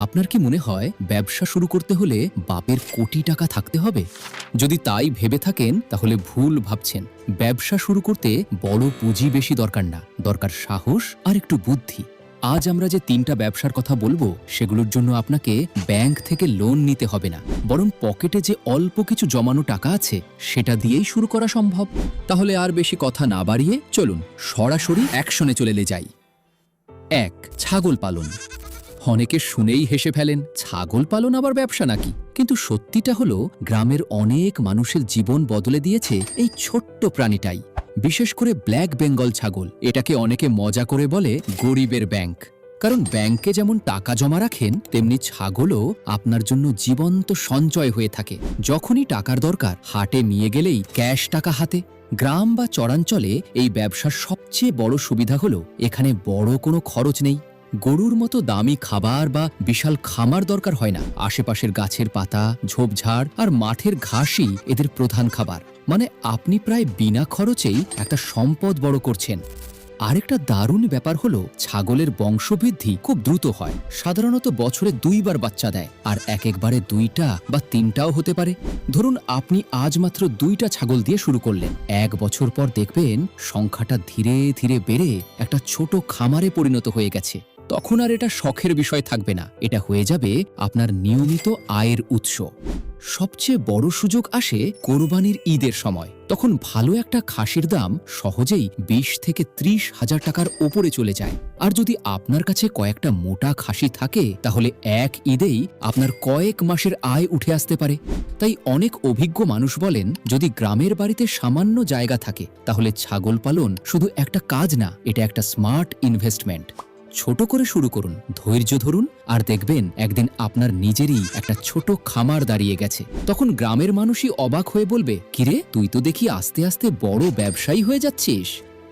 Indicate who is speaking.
Speaker 1: আপনার কি মনে হয় ব্যবসা শুরু করতে হলে বাপের কোটি টাকা থাকতে হবে? যদি তাই ভেবে থাকেন তাহলে ভুল ভাবছেন। ব্যবসা শুরু করতে বড় পুঁজি বেশি দরকার না, দরকার সাহস আর একটু বুদ্ধি। আজ আমরা যে 3টা ব্যবসার কথা বলবো সেগুলোর জন্য আপনাকে ব্যাংক থেকে লোন নিতে হবে না, বরং পকেটে যে অল্প কিছু জমানো টাকা আছে সেটা দিয়েই শুরু করা সম্ভব। তাহলে আর বেশি কথা না বাড়িয়ে চলুন সরাসরি অ্যাকশনে চলে যাই। 1. ছাগল পালন। অনেকে শুনেই হেসে ফেলেন, ছাগল পালন আবার ব্যবসা নাকি? কিন্তু সত্যিটা হলো গ্রামের অনেক মানুষের জীবন বদলে দিয়েছে এই ছোট্ট প্রাণীটাই। বিশেষ করে ব্ল্যাক বেঙ্গল ছাগল। এটাকে অনেকে মজা করে বলে গরিবের ব্যাংক। কারণ ব্যাংকে যেমন টাকা জমা রাখেন তেমনি ছাগলও আপনার জন্য জীবন্ত সঞ্চয় হয়ে থাকে। যখনই টাকার দরকার হাটে নিয়ে গেলেই ক্যাশ টাকা হাতে। গ্রাম বা চরাঞ্চলে এই ব্যবসার সবচেয়ে বড় সুবিধা হলো এখানে বড় কোনো খরচ নেই। গরুর মতো দামি খাবার বা বিশাল খামার দরকার হয় না। আশেপাশের গাছের পাতা, ঝোপঝাড় আর মাঠের ঘাসই এদের প্রধান খাবার। মানে আপনি প্রায় বিনা খরচেই একটা সম্পদ বড় করছেন। আরেকটা দারুণ ব্যাপার হলো ছাগলের বংশবৃদ্ধি খুব দ্রুত হয়। সাধারণত বছরে 2 বার বাচ্চা দেয়, আর একবারে 2টা বা 3টাও হতে পারে। ধরুন আপনি আজ মাত্র 2টা ছাগল দিয়ে শুরু করলেন, 1 বছর পর দেখবেন সংখ্যাটা ধীরে ধীরে বেড়ে একটা ছোট খামারে পরিণত হয়ে গেছে। তখন আর এটা শখের বিষয় থাকবে না, এটা হয়ে যাবে আপনার নিয়মিত আয়ের উৎস। সবচেয়ে বড় সুযোগ আসে কোরবানির ঈদের সময়। তখন ভালো একটা খাসির দাম সহজেই 20 থেকে 30 হাজার টাকার ওপরে চলে যায়। আর যদি আপনার কাছে কয়েকটা মোটা খাসি থাকে তাহলে এক ঈদেই আপনার কয়েক মাসের আয় উঠে আসতে পারে। তাই অনেক অভিজ্ঞ মানুষ বলেন, যদি গ্রামের বাড়িতে সামান্য জায়গা থাকে তাহলে ছাগল পালন শুধু একটা কাজ না, এটা একটা স্মার্ট ইনভেস্টমেন্ট। ছোট করে শুরু করুন, ধৈর্য ধরুন, আর দেখবেন একদিন আপনার নিজেরই একটা ছোট খামার দাঁড়িয়ে গেছে। তখন গ্রামের মানুষই অবাক হয়ে বলবে, কিরে, তুই তো দেখি আস্তে আস্তে বড় ব্যবসায়ী হয়ে যাচ্ছিস।